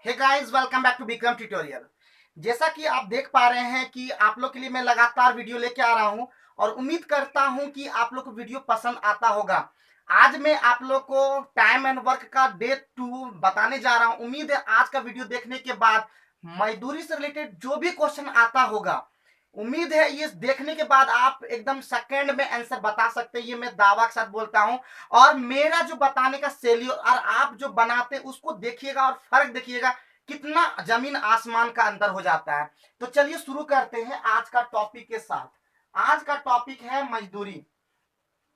Hey guys, welcome back to Vikram tutorial. जैसा कि आप देख पा रहे हैं कि आप लोग के लिए मैं लगातार वीडियो लेके आ रहा हूं और उम्मीद करता हूं कि आप लोग को वीडियो पसंद आता होगा। आज मैं आप लोग को टाइम एंड वर्क का डे 2 बताने जा रहा हूं। उम्मीद है आज का वीडियो देखने के बाद मजदूरी से रिलेटेड जो भी क्वेश्चन आता होगा, उम्मीद है ये देखने के बाद आप एकदम सेकंड में आंसर बता सकते हैं। ये मैं दावा के साथ बोलता हूं। और मेरा जो बताने का शैली और आप जो बनाते हैं उसको देखिएगा और फर्क देखिएगा, कितना जमीन आसमान का अंतर हो जाता है। तो चलिए शुरू करते हैं आज का टॉपिक के साथ। आज का टॉपिक है मजदूरी।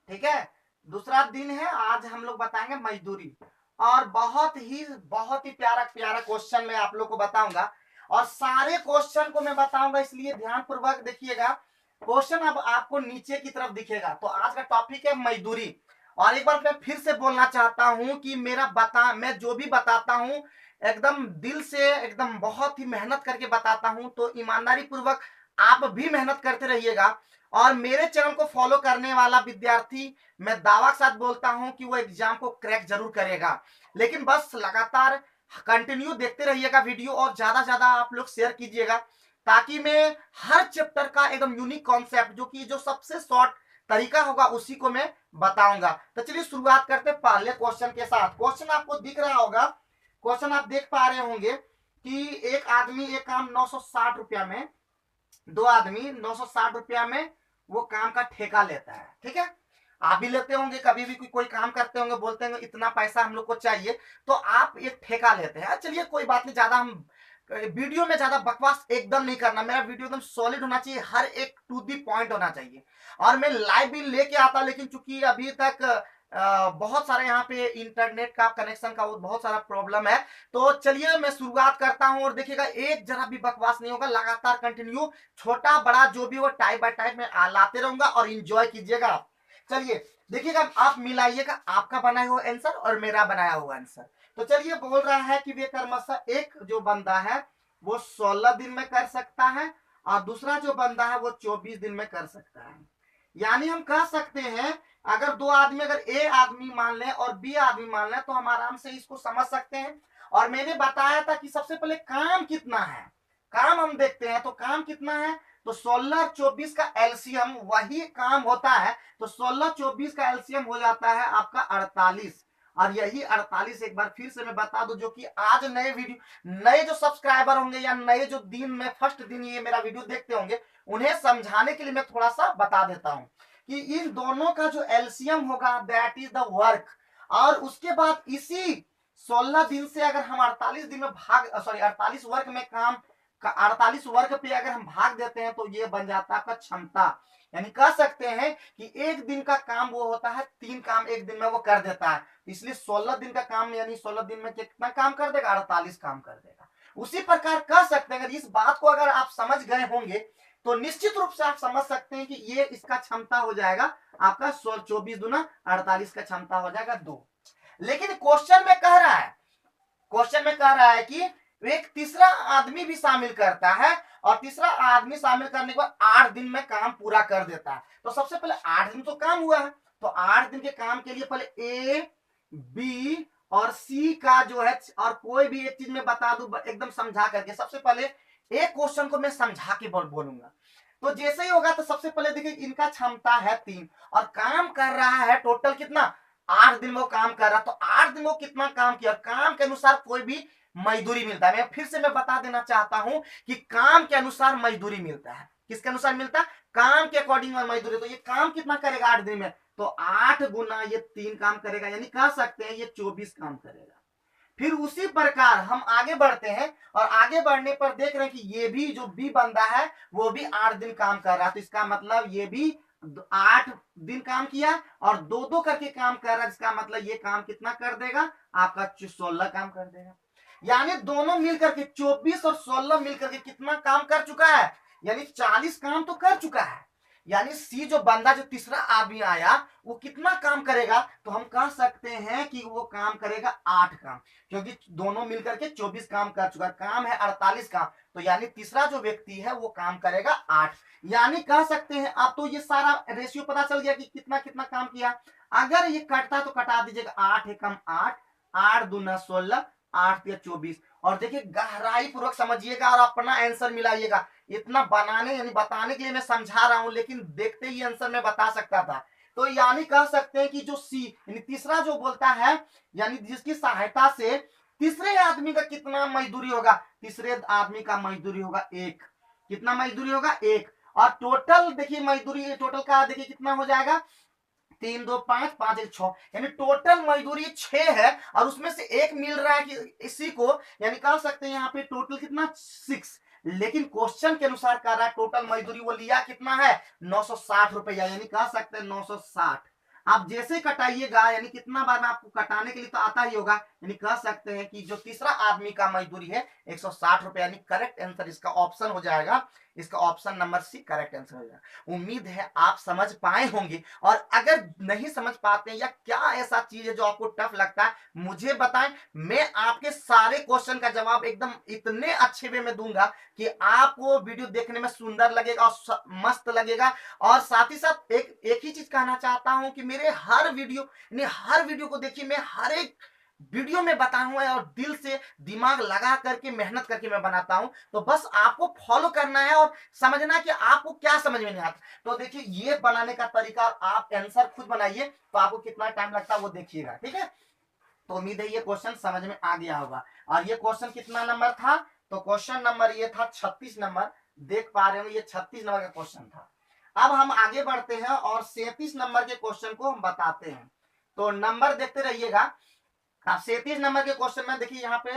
ठीक है, दूसरा दिन है, आज हम लोग बताएंगे मजदूरी। और बहुत ही प्यारा प्यारा क्वेश्चन मैं आप लोग को बताऊंगा और सारे क्वेश्चन को मैं बताऊंगा, इसलिए ध्यान पूर्वक देखिएगा। क्वेश्चन अब आपको नीचे की तरफ दिखेगा। तो आज का टॉपिक है मजदूरी। और एक बार मैं फिर से बोलना चाहता हूं कि मैं जो भी बताता हूं एकदम दिल से, एकदम बहुत ही मेहनत करके बताता हूं। तो ईमानदारी पूर्वक आप भी मेहनत करते रहिएगा। और मेरे चैनल को फॉलो करने वाला विद्यार्थी, मैं दावा के साथ बोलता हूं कि वो एग्जाम को क्रैक जरूर करेगा। लेकिन बस लगातार कंटिन्यू देखते रहिएगा वीडियो और ज्यादा ज्यादा आप लोग शेयर कीजिएगा, ताकि मैं हर चैप्टर का एकदम यूनिक कॉन्सेप्ट जो सबसे शॉर्ट तरीका होगा उसी को मैं बताऊंगा। तो चलिए शुरुआत करते हैं पहले क्वेश्चन के साथ। क्वेश्चन आपको दिख रहा होगा, क्वेश्चन आप देख पा रहे होंगे कि एक आदमी एक काम 960 रुपया में, दो आदमी 960 रुपया में वो काम का ठेका लेता है। ठीक है, आप भी लेते होंगे, कभी भी कोई काम करते होंगे, बोलते होंगे इतना पैसा हम लोग को चाहिए, तो आप एक ठेका लेते हैं। चलिए कोई बात नहीं, ज्यादा हम वीडियो में ज्यादा बकवास एकदम नहीं करना। मेरा वीडियो एकदम सॉलिड होना चाहिए, हर एक टू दी पॉइंट होना चाहिए। और मैं लाइव भी लेके आता, लेकिन चूंकि अभी तक बहुत सारे यहाँ पे इंटरनेट का कनेक्शन का बहुत सारा प्रॉब्लम है। तो चलिए मैं शुरुआत करता हूँ और देखिएगा एक जरा भी बकवास नहीं होगा, लगातार कंटिन्यू छोटा बड़ा जो भी हो टाइप बाय टाइप में लाते रहूंगा और इंजॉय कीजिएगा। चलिए देखिएगा, आप मिलाइएगा आपका बनाया हुआ आंसर और मेरा बनाया हुआ आंसर। तो चलिए, बोल रहा है कि वे कर्मशः एक जो बंदा है वो 16 दिन में कर सकता है और दूसरा जो बंदा है वो 24 दिन में कर सकता है। यानी हम कह सकते हैं, अगर दो आदमी, अगर ए आदमी मान लें और बी आदमी मान लें, तो हम आराम से इसको समझ सकते हैं। और मैंने बताया था कि सबसे पहले काम कितना है, काम हम देखते हैं। तो काम कितना है, तो 16 और 24 का एलसीएम वही काम होता है। तो 16 24 का एलसीएम हो जाता है आपका 48। और यही 48 एक बार फिर से मैं बता दूं, जो कि आज नए वीडियो, नए जो सब्सक्राइबर होंगे या नए जो दिन में फर्स्ट दिन ये मेरा वीडियो देखते होंगे, उन्हें समझाने के लिए मैं थोड़ा सा बता देता हूं कि इन दोनों का जो एलसीएम होगा दैट इज द वर्क। और उसके बाद इसी 16 दिन से अगर हम 48 दिन में 48 वर्ग में काम का 48 वर्ग पे अगर हम भाग देते हैं तो ये बन जाता है आपका क्षमता। यानी कह सकते हैं कि एक दिन का काम वो होता है 3 काम एक दिन में वो कर देता है। इसलिए 16 दिन का काम, यानी 16 दिन में कितना काम कर देगा, 48 काम कर देगा। उसी प्रकार कह सकते हैं, अगर इस बात को अगर आप समझ गए होंगे तो निश्चित रूप से आप समझ सकते हैं कि ये इसका क्षमता हो जाएगा आपका 24 दूना 48 का क्षमता हो जाएगा 2। लेकिन क्वेश्चन में कह रहा है कि एक तीसरा आदमी भी शामिल करता है और तीसरा आदमी शामिल करने के बाद 8 दिन में काम पूरा कर देता है। तो सबसे पहले 8 दिन तो काम हुआ है, तो 8 दिन के काम के लिए पहले ए बी और सी का जो है, और कोई भी एक चीज में बता दूं एकदम समझा करके। सबसे पहले एक क्वेश्चन को मैं समझा के बोलूंगा। तो जैसे ही होगा तो सबसे पहले देखिए, इनका क्षमता है 3 और काम कर रहा है टोटल कितना, 8 दिन वो काम कर रहा। तो 8 दिन वो कितना काम किया, काम के अनुसार कोई भी मजदूरी मिलता है। मैं फिर से मैं बता देना चाहता हूं कि काम के अनुसार मजदूरी मिलता है। किसके अनुसार मिलता है, काम के अकॉर्डिंग मजदूरी। तो ये काम कितना करेगा 8 दिन में, तो 8 गुना ये 3 काम करेगा, यानी कह सकते हैं ये 24 काम करेगा। फिर उसी प्रकार हम आगे बढ़ते हैं और आगे बढ़ने पर देख रहे हैं कि ये भी जो बी बंदा है वो भी 8 दिन काम कर रहा है। तो इसका मतलब ये भी 8 दिन काम किया और 2-2 करके काम कर रहा है, जिसका मतलब ये काम कितना कर देगा आपका 16 काम कर देगा। यानी दोनों मिलकर के 24 और 16 मिलकर के कितना काम कर चुका है, यानी 40 काम तो कर चुका है। यानी सी जो बंदा, जो तीसरा आदमी आया, वो कितना काम करेगा, तो हम कह सकते हैं कि वो काम करेगा 8 काम, क्योंकि दोनों मिलकर के 24 काम कर चुका है। काम है 48 काम, तो यानी तीसरा जो व्यक्ति है वो काम करेगा 8। यानी कह सकते हैं, आप तो ये सारा रेशियो पता चल गया कि कितना कितना काम किया। अगर ये कटता तो कटा दीजिएगा, 8 एकम 8, 8 दूना 16, 8 या 24। और देखिए गहराई पूर्वक समझिएगा और अपना आंसर मिलाइएगा। इतना बनाने यानी बताने के लिए मैं समझा रहा हूं, लेकिन देखते ही आंसर मैं बता सकता था। तो यानी कह सकते हैं कि जो सी यानी तीसरा जो बोलता है, यानी जिसकी सहायता से तीसरे आदमी का कितना मजदूरी होगा, तीसरे आदमी का मजदूरी होगा 1। कितना मजदूरी होगा 1। और टोटल देखिए मजदूरी टोटल का देखिए कितना हो जाएगा, 3 2 5 5 1 6, यानी टोटल मजदूरी 6 है और उसमें से 1 मिल रहा है कि इसी को, यानी कह सकते हैं यहाँ पे टोटल कितना 6। लेकिन क्वेश्चन के अनुसार कह रहा है टोटल मजदूरी वो लिया कितना है 960 रुपया, यानी कह सकते हैं 960। आप जैसे कटाइएगा यानी कितना बार में आपको कटाने के लिए तो आता ही होगा, यानी कह सकते हैं कि जो तीसरा आदमी का मजदूरी है 160 रुपया, यानी करेक्ट आंसर इसका ऑप्शन हो जाएगा, इसका option number C correct answer हो जाएगा। उम्मीद है आप समझ पाए होंगे, और अगर नहीं समझ पाते हैं या क्या ऐसा चीज है जो आपको टफ लगता है मुझे बताएं, मैं आपके सारे क्वेश्चन का जवाब एकदम इतने अच्छे वे में दूंगा कि आपको वीडियो देखने में सुंदर लगेगा और मस्त लगेगा। और साथ ही साथ एक ही चीज कहना चाहता हूं कि मेरे हर वीडियो को देखिए, मैं हर एक वीडियो में बताया हुआ है और दिल से दिमाग लगा करके मेहनत करके मैं बनाता हूं। तो बस आपको फॉलो करना है और समझना कि आपको क्या समझ में नहीं आता। तो देखिए ये बनाने का तरीका, आप आंसर खुद बनाइए तो आपको कितना टाइम लगता है वो देखिएगा, ठीक है। तो उम्मीद है ये क्वेश्चन समझ में आ गया होगा। और ये क्वेश्चन कितना नंबर था, तो क्वेश्चन नंबर ये था 36 नंबर, देख पा रहे हो ये 36 नंबर का क्वेश्चन था। अब हम आगे बढ़ते हैं और 37 नंबर के क्वेश्चन को हम बताते हैं। तो नंबर देखते रहिएगा। हाँ 37 नंबर के क्वेश्चन में देखिए यहाँ पे,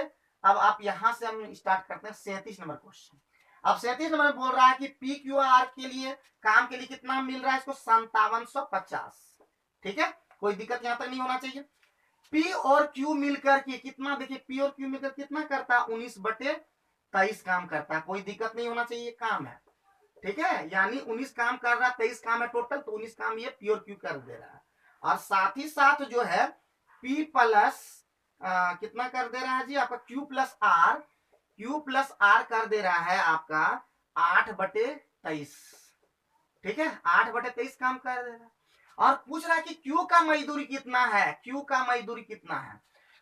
अब आप यहां से हम स्टार्ट करते हैं 37 नंबर क्वेश्चन। अब 37 नंबर में बोल रहा है कि पी क्यू आर के लिए काम के लिए कितना मिल रहा है इसको 5750, ठीक है, कोई दिक्कत यहां तक नहीं होना चाहिए। पी और क्यू मिलकर के कितना, देखिए पी और क्यू मिलकर कितना करता है 19/23 काम करता है, कोई दिक्कत नहीं होना चाहिए, काम है, ठीक है, यानी 19 काम कर रहा है, 23 काम है टोटल, तो 19 काम ये पी और क्यू कर दे रहा है। और साथ ही साथ जो है पी प्लस कितना कर दे रहा है जी आपका क्यू प्लस आर कर दे रहा है आपका 8/23, ठीक है, 8/23 काम कर दे रहा है। और पूछ रहा है कि क्यू का मजदूरी कितना है, क्यू का मजदूरी कितना है।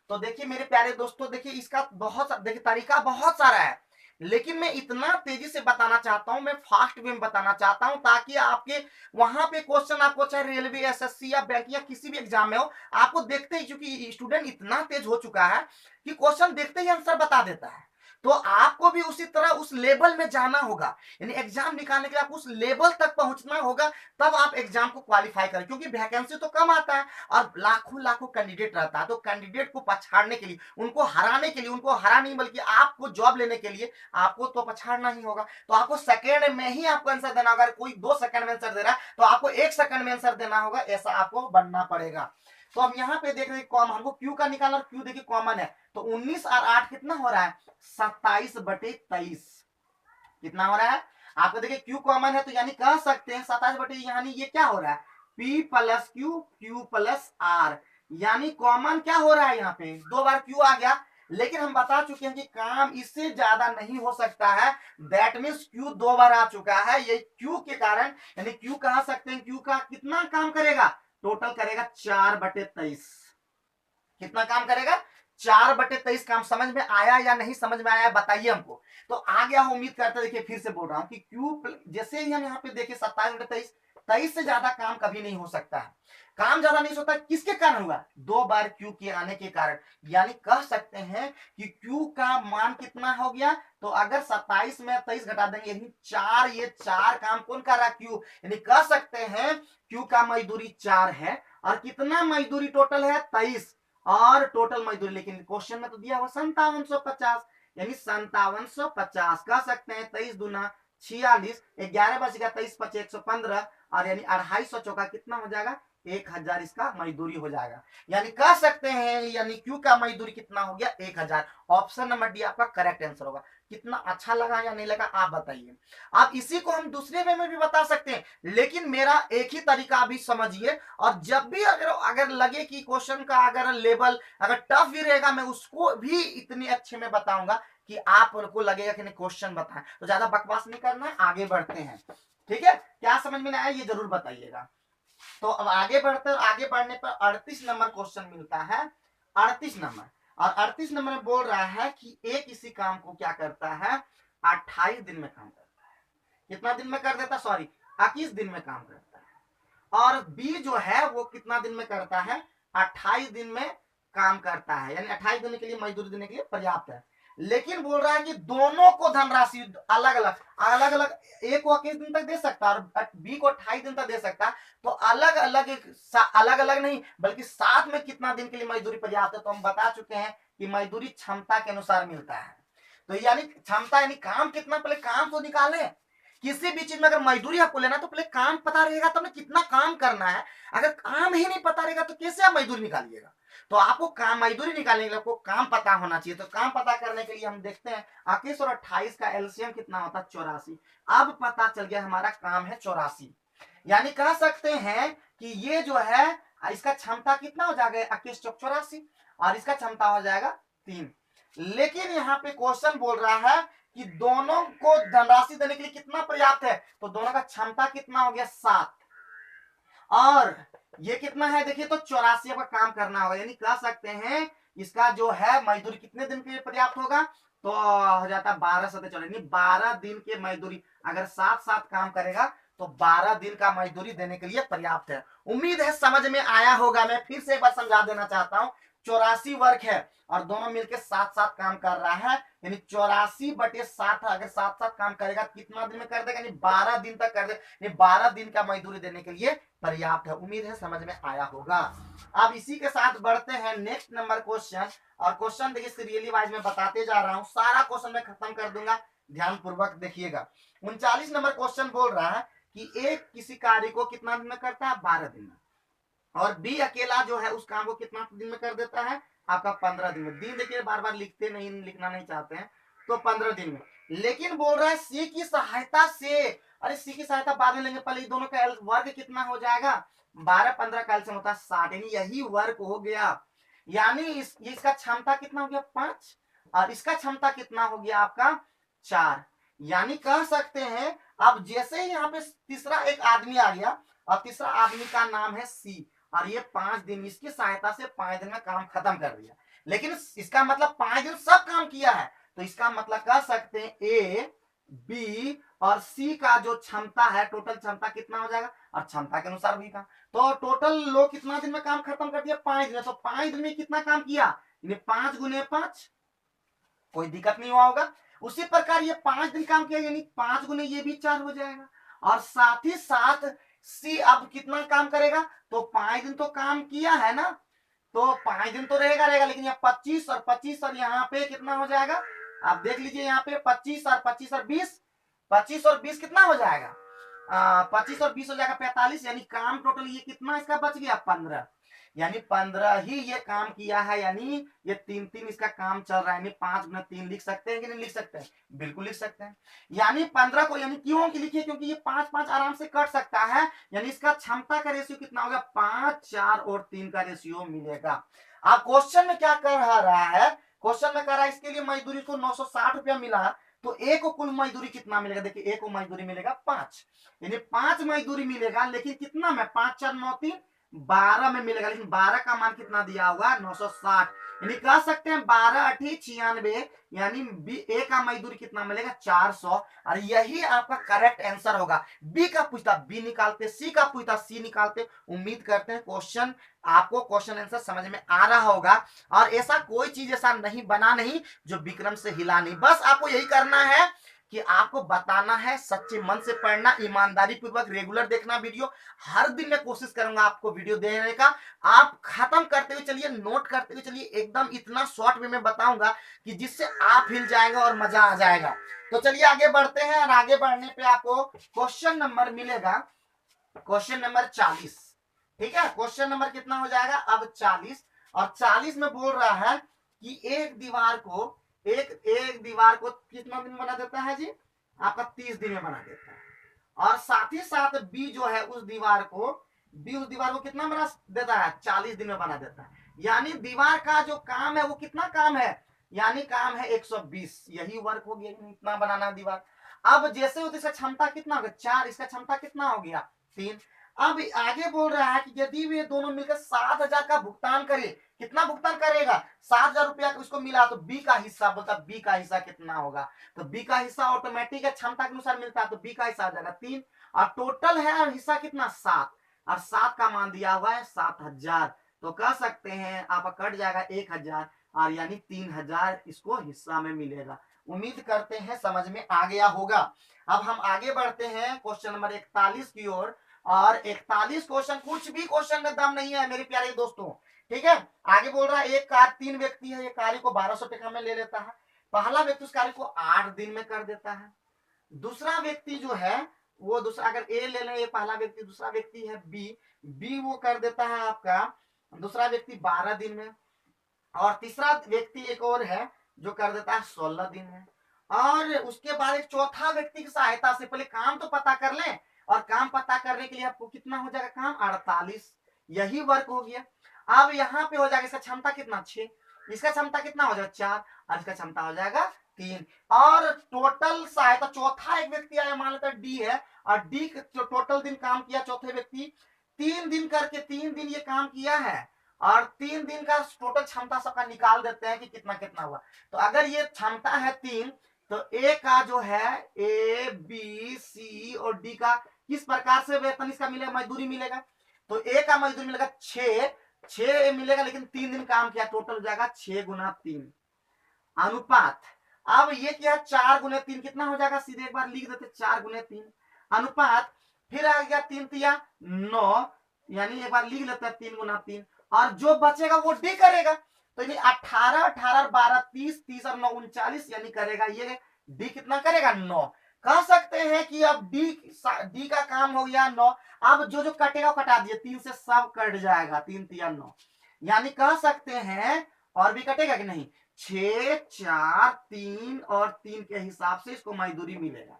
तो देखिए मेरे प्यारे दोस्तों, देखिए इसका देखिए तरीका बहुत सारा है, लेकिन मैं इतना तेजी से बताना चाहता हूं, मैं फास्ट वे में बताना चाहता हूं ताकि आपके वहां पे क्वेश्चन आपको चाहे रेलवे एसएससी या बैंक या किसी भी एग्जाम में हो, आपको देखते ही, क्योंकि स्टूडेंट इतना तेज हो चुका है कि क्वेश्चन देखते ही आंसर बता देता है। तो आपको भी उसी तरह उस लेवल में जाना होगा, यानी एग्जाम निकालने के लिए आपको उस लेवल तक पहुंचना होगा, तब आप एग्जाम को क्वालिफाई करें। क्योंकि वैकेंसी तो कम आता है और लाखों लाखों कैंडिडेट रहता है, तो कैंडिडेट को पछाड़ने के लिए, उनको हराने के लिए, उनको हरा नहीं बल्कि आपको जॉब लेने के लिए आपको तो पछाड़ना ही होगा। तो आपको सेकेंड में ही आपको आंसर देना होगा। अगर कोई 2 सेकंड में आंसर दे रहा है तो आपको 1 सेकंड में आंसर देना होगा, ऐसा आपको बनना पड़ेगा। तो हम यहाँ पे देख रहे हैं कॉमन, हमको क्यू का निकालना, और क्यू देखिए कॉमन है, तो 19 और 8 कितना हो रहा है 27/23, कितना हो रहा है आपको, देखिए क्यू कॉमन है तो यानी कह सकते हैं 27/, यानी ये क्या हो रहा है P plus Q plus R, यानी कॉमन क्या हो रहा है यहाँ पे 2 बार क्यू आ गया। लेकिन हम बता चुके हैं कि काम इससे ज्यादा नहीं हो सकता है, दैट मीन्स क्यू 2 बार आ चुका है, ये क्यू के कारण, यानी क्यू कह सकते हैं क्यू का कितना काम करेगा, टोटल करेगा 4/23, कितना काम करेगा 4/23 काम। समझ में आया या नहीं समझ में आया बताइए हमको। तो आ गया उम्मीद करते, देखिए फिर से बोल रहा हूं कि क्यू जैसे ही हम यहाँ पे देखिए 27/23, 23 से ज्यादा काम कभी नहीं हो सकता है। काम ज्यादा नहीं होता, किसके कारण हुआ 2 बार क्यू के आने के कारण, यानी कह सकते हैं कि क्यू का मान कितना हो गया, तो अगर 27 में 23 घटा देंगे यानी 4, ये 4 काम कौन कर रहा है क्यू, यानी कह सकते हैं क्यू का मजदूरी 4 है, और कितना मजदूरी टोटल है 23, और टोटल मजदूरी, लेकिन क्वेश्चन में तो दिया हुआ 5750, यानी 5750 कह सकते हैं 23 दूना 46, 11 बचेगा 23 पचे 115, और यानी 250 चौका कितना हो जाएगा 1000, इसका मजदूरी हो जाएगा। यानी कह सकते हैं यानी क्यू का मजदूरी कितना हो गया 1000। ऑप्शन नंबर डी आपका करेक्ट आंसर होगा। कितना अच्छा लगा या नहीं लगा आप बताइए। आप इसी को हम दूसरे वे में भी बता सकते हैं, लेकिन मेरा एक ही तरीका अभी समझिए, और जब भी अगर लगे कि क्वेश्चन का अगर लेवल अगर टफ भी रहेगा, मैं उसको भी इतनी अच्छे में बताऊंगा कि आपको लगेगा कि नहीं क्वेश्चन बताएं। तो ज्यादा बकवास नहीं करना है, आगे बढ़ते हैं, ठीक है, क्या समझ में आया ये जरूर बताइएगा। तो अब आगे बढ़ते हैं, आगे बढ़ने पर 38 नंबर क्वेश्चन मिलता है। 38 नंबर, और 38 नंबर में बोल रहा है कि ए किसी काम को क्या करता है, 28 दिन में काम करता है। कितना दिन में कर देता, सॉरी 21 दिन में काम करता है। और बी जो है वो कितना दिन में करता है, 28 दिन में काम करता है, यानी 28 दिन के लिए मजदूरी देने के लिए पर्याप्त है। लेकिन बोल रहा है कि दोनों को धनराशि अलग अलग अलग अलग, ए को 21 दिन तक दे सकता है और बी को 28 दिन तक दे सकता है, तो अलग अलग अलग अलग नहीं बल्कि साथ में कितना दिन के लिए मजदूरी पर्याप्त है, तो हम बता चुके हैं कि मजदूरी क्षमता के अनुसार मिलता है। तो यानी क्षमता यानी काम कितना, पहले काम तो निकाले। किसी भी चीज में अगर मजदूरी आपको लेना तो पहले काम पता रहेगा तब ना कितना काम करना है। अगर काम ही नहीं पता रहेगा तो कैसे आप मजदूरी निकालिएगा। तो आपको काम मजदूरी निकालने के लिए आपको काम पता होना चाहिए। तो काम पता करने के लिए हम देखते हैं 21 और 28 का एलसीएम कितना होता है, 84। अब पता चल गया हमारा काम है 84, यानी कह सकते हैं कि ये जो है इसका क्षमता कितना हो जाएगा 21 चौक 84 और इसका क्षमता हो जाएगा 3। लेकिन यहाँ पे क्वेश्चन बोल रहा है कि दोनों को धनराशि देने के लिए कितना पर्याप्त है, तो दोनों का क्षमता कितना हो गया 7 और ये कितना है देखिए तो 84 का काम करना होगा, यानी कह सकते हैं इसका जो है मजदूरी कितने दिन के लिए पर्याप्त होगा, तो हो जाता है 12 से 12 दिन के मजदूरी। अगर साथ साथ काम करेगा तो 12 दिन का मजदूरी देने के लिए पर्याप्त है। उम्मीद है समझ में आया होगा। मैं फिर से एक बार समझा देना चाहता हूं, 84 वर्क है और दोनों मिलकर साथ साथ काम कर रहा है, यानी 84/7 अगर साथ साथ काम करेगा कितना दिन में कर देगा, यानी 12 दिन तक कर दे, 12 दिन का मजदूरी देने के लिए पर्याप्त है। उम्मीद है समझ में आया होगा। अब इसी के साथ बढ़ते हैं नेक्स्ट नंबर क्वेश्चन। और क्वेश्चन देखिए सीरियली वाइज में बताते जा रहा हूं, सारा क्वेश्चन मैं खत्म कर दूंगा, ध्यान पूर्वक देखिएगा। 39 नंबर क्वेश्चन बोल रहा है कि एक किसी कार्य को कितना दिन में करता है, 12 दिन में, और बी अकेला जो है उस काम को कितना दिन में कर देता है, आपका 15 दिन में। दिन देखिए बार बार लिखते नहीं, लिखना नहीं चाहते हैं, तो 15 दिन में। लेकिन बोल रहा है सी की सहायता से, अरे सी की सहायता बाद में लेंगे, पहले दोनों का वर्ग कितना हो जाएगा, 12-15 का एलसीएम होता है 60, यानी यही वर्ग हो गया। यानी इसका क्षमता कितना हो गया 5 और इसका क्षमता कितना हो गया आपका 4। यानी कह सकते हैं अब जैसे ही यहाँ पे तीसरा एक आदमी आ गया और तीसरा आदमी का नाम है सी और ये 5 दिन इसकी सहायता से 5 दिन में काम खत्म कर दिया। लेकिन इसका मतलब 5 दिन सब काम किया है, तो इसका मतलब कह सकते हैं ए बी और सी का जो क्षमता है टोटल क्षमता कितना हो जाएगा, और क्षमता के अनुसार भी काम। तो टोटल लोग कितना दिन में काम खत्म कर दिया, 5 दिन में। तो 5 दिन में कितना काम किया, 5 गुने 5, कोई दिक्कत नहीं हुआ होगा। उसी प्रकार ये 5 दिन काम किया, यानी 5 गुने ये भी 4 हो जाएगा। और साथ ही साथ सी अब कितना काम करेगा, तो 5 दिन तो काम किया है ना, तो 5 दिन तो रहेगा रहेगा, लेकिन यहाँ 25 और 25 और यहाँ पे कितना हो जाएगा, आप देख लीजिए यहाँ पे 25 और 25 और 20, 25 और 20 कितना हो जाएगा, 25 और 20 हो जाएगा 45, यानी काम टोटल ये कितना इसका बच गया 15, यानी 15 ही ये काम किया है। यानी ये 3-3 इसका काम चल रहा है, यानी 5 गुना 3 लिख सकते हैं कि नहीं लिख सकते हैं, बिल्कुल लिख सकते हैं। यानी 15 को यानी क्यों की लिखिए, क्योंकि ये 5-5 आराम से कट सकता है, यानी इसका क्षमता का रेशियो कितना होगा 5, 4 और 3 का रेशियो मिलेगा। अब क्वेश्चन में क्या कर रहा है, क्वेश्चन में कह रहा है इसके लिए मजदूरी को 960 रुपया मिला, तो ए को कुल मजदूरी कितना मिलेगा, देखिए ए को मजदूरी मिलेगा 5, यानी 5 मजदूरी मिलेगा, लेकिन कितना में 5 4 9 3 12 में मिलेगा, लेकिन 12 का मान कितना दिया हुआ 960, यानी कह सकते हैं 12 8 96, यानी ए का मजदूरी कितना मिलेगा 400। और यही आपका करेक्ट आंसर होगा। बी का पूछता बी निकालते, सी का पूछता सी निकालते। उम्मीद करते हैं क्वेश्चन आपको क्वेश्चन आंसर समझ में आ रहा होगा। और ऐसा कोई चीज ऐसा नहीं बना नहीं जो विक्रम से हिला नहीं, बस आपको यही करना है कि आपको बताना है, सच्चे मन से पढ़ना, ईमानदारी पूर्वक रेगुलर देखना वीडियो। हर दिन मैं कोशिश करूंगा आपको वीडियो देने का, आप खत्म करते हुए चलिए, नोट करते हुए चलिए, एकदम इतना शॉर्ट में मैं बताऊंगा कि जिससे आप हिल जाएंगे और मजा आ जाएगा। तो चलिए आगे बढ़ते हैं, और आगे बढ़ने पे आपको क्वेश्चन नंबर मिलेगा, क्वेश्चन नंबर 40। ठीक है, क्वेश्चन नंबर कितना हो जाएगा अब 40, और 40 में बोल रहा है कि एक दीवार को कितना दिन बना देता है जी, आपका 30 दिन में बना देता है। और साथ ही साथ बी जो है उस दीवार को कितना बना देता है, 40 दिन में बना देता है। यानी दीवार का जो काम है वो कितना काम है, यानी काम है 120, यही वर्क हो गया, इतना बनाना दीवार। अब जैसे होते इसका क्षमता कितना हो गया 4, इसका क्षमता कितना हो गया 3। अब आगे बोल रहा है कि यदि वे दोनों मिलकर 7,000 का भुगतान करे, कितना भुगतान करेगा, 7,000 रुपया उसको मिला, तो बी का हिस्सा बोलता, बी का हिस्सा कितना होगा, तो बी का हिस्सा ऑटोमेटिक है, क्षमता के अनुसार मिलता है, तो बी का हिस्सा आ जाएगा 3, और टोटल है और हिस्सा कितना 7, और 7 का मान दिया हुआ है 7,000, तो कह सकते हैं आपका कट जाएगा 1,000, और यानी 3,000 इसको हिस्सा में मिलेगा। उम्मीद करते हैं समझ में आ गया होगा। अब हम आगे बढ़ते हैं क्वेश्चन नंबर 41 की ओर, और 41 क्वेश्चन, कुछ भी क्वेश्चन में दम नहीं है मेरे प्यारे दोस्तों, ठीक है। आगे बोल रहा है एक कार्य, 3 व्यक्ति है, एक कार्य को 1200 टका में ले लेता है। पहला व्यक्ति उस कार्य को 8 दिन में कर देता है। दूसरा व्यक्ति जो है वो दूसरा, अगर ए ले लें, ये पहला व्यक्ति, दूसरा व्यक्ति है बी, बी वो कर देता है आपका दूसरा व्यक्ति 12 दिन में, और तीसरा व्यक्ति एक और है जो कर देता है 16 दिन में, और उसके बाद एक चौथा व्यक्ति की सहायता से, पहले काम तो पता कर लें, और काम पता करने के लिए आपको कितना हो जाएगा काम, 48, यही वर्क हो गया। अब यहाँ पे हो जाएगा इसका क्षमता कितना 6, इसका क्षमता कितना हो जाएगा 4, और इसका क्षमता हो जाएगा 3, और टोटल सहायता चौथा एक व्यक्ति आया, मान लेते डी है, और डी टोटल दिन काम किया चौथे व्यक्ति 3 दिन करके, 3 दिन ये काम किया है, और 3 दिन का टोटल क्षमता सबका निकाल देते हैं कि कितना कितना हुआ। तो अगर ये क्षमता है 3, तो ए का जो है ए बी सी और डी का किस प्रकार से वेतन इसका मिलेगा, मजदूरी मिलेगा, तो ए का मजदूरी मिलेगा 6 मिलेगा, लेकिन 3 दिन काम किया, टोटल हो जाएगा 6 गुना 3 अनुपात। अब ये क्या 4 गुने 3 कितना हो जाएगा, सीधे एक बार लिख देते 4 गुने 3 अनुपात, फिर आ गया 3 तिया 9, यानी एक बार लिख लेते हैं 3 गुना 3, और जो बचेगा वो डी करेगा, तो यानी 18 18 12 30 30 और 9 39, यानी करेगा ये डी कितना करेगा 9। कह सकते हैं कि अब डी का काम हो गया 9। अब जो जो कटेगा वो कटा दिए, 3 से सब कट जाएगा, 3 तिया 9, यानी कह सकते हैं और भी कटेगा कि नहीं, 6 4 3 और 3 के हिसाब से इसको मजदूरी मिलेगा।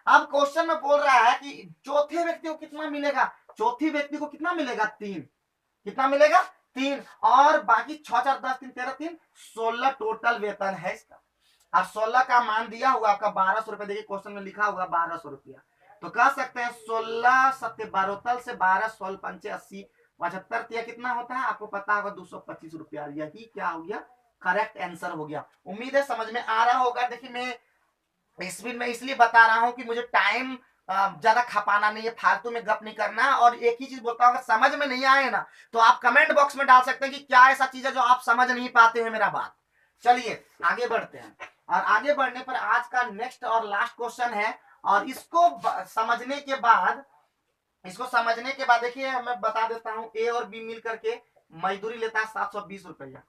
अब क्वेश्चन में बोल रहा है कि चौथे व्यक्ति को कितना मिलेगा, चौथे व्यक्ति को कितना मिलेगा 3, कितना मिलेगा 3, और बाकी 6 4 10 3 13 3 16 टोटल वेतन है इसका। अब 16 का मान दिया हुआ आपका 1200 रुपया, देखिए क्वेश्चन में लिखा हुआ 1200 रुपया, तो कह सकते हैं 16 सत्य 12 से 12 16 पंचे 80 75 तिया कितना होता है आपको पता होगा 225 रुपया, यही क्या हो गया करेक्ट आंसर हो गया। उम्मीद है समझ में आ रहा होगा। देखिए मैं स्पीड में इसलिए बता रहा हूं कि मुझे टाइम ज्यादा खपाना नहीं है, फालतू में गप नहीं करना, और एक ही चीज बोलता हूँ, अगर समझ में नहीं आए ना तो आप कमेंट बॉक्स में डाल सकते हैं कि क्या ऐसा चीज है जो आप समझ नहीं पाते हैं मेरा बात। चलिए आगे बढ़ते हैं, और आगे बढ़ने पर आज का नेक्स्ट और लास्ट क्वेश्चन है, और इसको समझने के बाद देखिए मैं बता देता हूं, ए और बी मिल करके मजदूरी लेता है 720 रुपया।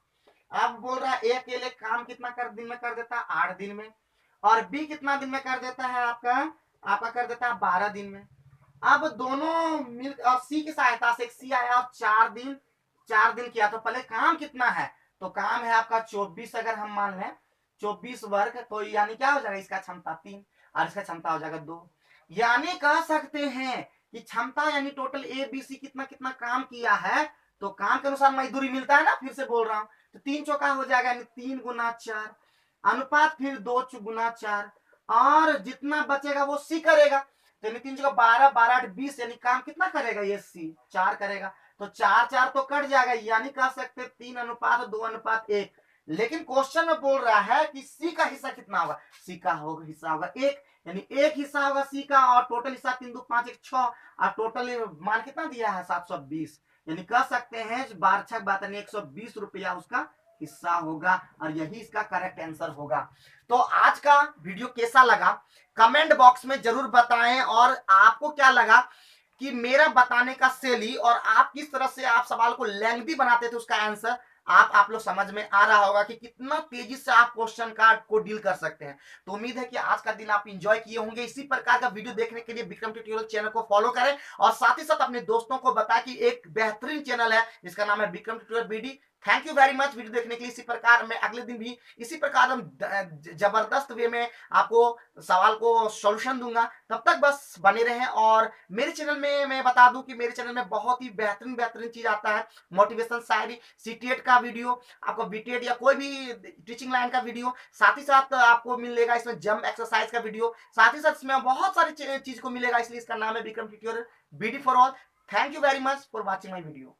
अब बोल रहा है ए अकेले काम कितना कर दिन में कर देता है 8 दिन में, और बी कितना दिन में कर देता है आपका कर देता है 12 दिन में। अब दोनों मिल और सी की सहायता से, सी आया और 4 दिन किया, तो पहले काम कितना है, तो काम है आपका 24, अगर हम मान लें 24 वर्ग, तो यानी क्या हो जाएगा इसका क्षमता 3 और इसका क्षमता हो जाएगा 2, यानी कह सकते हैं कि क्षमता यानी टोटल ए बी सी कितना कितना काम किया है, तो काम के अनुसार मजदूरी मिलता है ना, फिर से बोल रहा हूं, तो 3 चौका हो जाएगा, यानी 3 गुना 4 अनुपात, फिर 2 गुना 4, और जितना बचेगा वो सी करेगा, तो यानी 3 चौका 12 12 8 20, यानी काम कितना करेगा ये सी 4 करेगा, तो 4 4 तो कट जाएगा, यानी कह सकते 3 अनुपात 2 अनुपात 1। लेकिन क्वेश्चन में बोल रहा है कि सी का हिस्सा कितना होगा, सी का होगा हिस्सा होगा 1, यानी 1 हिस्सा होगा सी का, और टोटल हिस्सा 3 2 5 1 6, और टोटल मान कितना दिया है 720, यानी कह सकते हैं बारछक बात 120 रुपया उसका हिस्सा होगा, और यही इसका करेक्ट आंसर होगा। तो आज का वीडियो कैसा लगा कमेंट बॉक्स में जरूर बताएं, और आपको क्या लगा कि मेरा बताने का शैली और आप किस तरह से आप सवाल को लेंथी बनाते थे, उसका आंसर आप लोग समझ में आ रहा होगा कि कितना तेजी से आप क्वेश्चन कार्ड को डील कर सकते हैं। तो उम्मीद है कि आज का दिन आप एंजॉय किए होंगे। इसी प्रकार का वीडियो देखने के लिए विक्रम ट्यूटोरियल चैनल को फॉलो करें, और साथ ही साथ अपने दोस्तों को बताएं कि एक बेहतरीन चैनल है जिसका नाम है Vikram tutorial BD. Thank you very much video देखने के लिए। इसी प्रकार मैं अगले दिन भी इसी प्रकार हम जबरदस्त वे में आपको सवाल को सॉल्यूशन दूंगा। तब तक बस बने रहें, और मेरे चैनल में मैं बता दूं कि मेरे चैनल में बहुत ही बेहतरीन बेहतरीन चीज आता है, मोटिवेशन, शायरी, सीटीएट का वीडियो, आपको बीटीएट या कोई भी टीचिंग लाइन का वीडियो, साथ ही साथ आपको मिलेगा इसमें जंप एक्सरसाइज का वीडियो, साथ ही साथ इसमें बहुत सारी चीज को मिलेगा, इसलिए इसका नाम है Vikram tutorial BD for all. Thank you very much for watching my video.